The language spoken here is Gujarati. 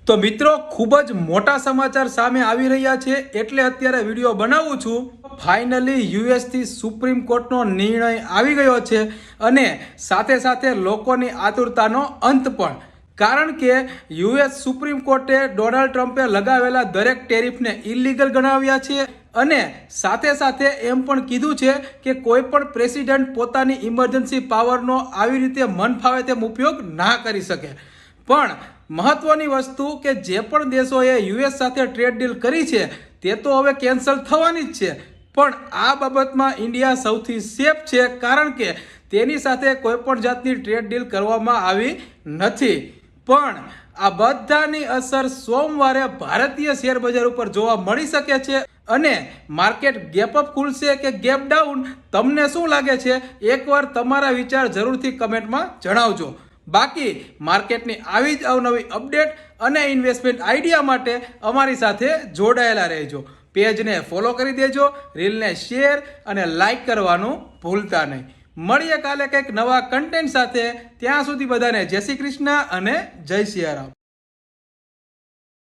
તો મિત્રો ખૂબ જ મોટા સમાચાર સામે આવી રહ્યા છે એટલે અત્યારે વિડીયો બનાવું છું। ફાઇનલી યુએસથી સુપ્રીમ કોર્ટનો નિર્ણય આવી ગયો છે અને સાથે સાથે લોકોની આતુરતાનો અંત પણ, કારણ કે યુએસ સુપ્રીમ કોર્ટે ડોનાલ્ડ ટ્રમ્પે લગાવેલા દરેક ટેરિફને ઇલીગલ ગણાવ્યા છે અને સાથે સાથે એમ પણ કીધું છે કે કોઈ પણ પ્રેસિડેન્ટ પોતાની ઇમરજન્સી પાવરનો આવી રીતે મન ફાવે તેમ ઉપયોગ ના કરી શકે। પણ મહત્વની વસ્તુ કે જે પણ દેશોએ યુએસ સાથે ટ્રેડ ડીલ કરી છે તે તો હવે કેન્સલ થવાની જ છે, પણ આ બાબતમાં ઇન્ડિયા સૌથી સેફ છે કારણ કે તેની સાથે કોઈ પણ જાતની ટ્રેડ ડીલ કરવામાં આવી નથી। પણ આ બધાની અસર સોમવારે ભારતીય શેર બજાર ઉપર જોવા મળી શકે છે અને માર્કેટ ગેપ અપ ખુલશે કે ગેપ ડાઉન, તમને શું લાગે છે એકવાર તમારા વિચાર જરૂરથી કમેન્ટમાં જણાવજો। બાકી માર્કેટની આવી જ અવનવી અપડેટ અને ઇન્વેસ્ટમેન્ટ આઈડિયા માટે અમારી સાથે જોડાયેલા રહેજો। પેજને ફોલો કરી દેજો, રીલને શેર અને લાઈક કરવાનું ભૂલતા નહીં। મળીએ કાલે કંઈક નવા કન્ટેન્ટ સાથે, ત્યાં સુધી બધાને જય શ્રી કૃષ્ણ અને જય સિયારામ।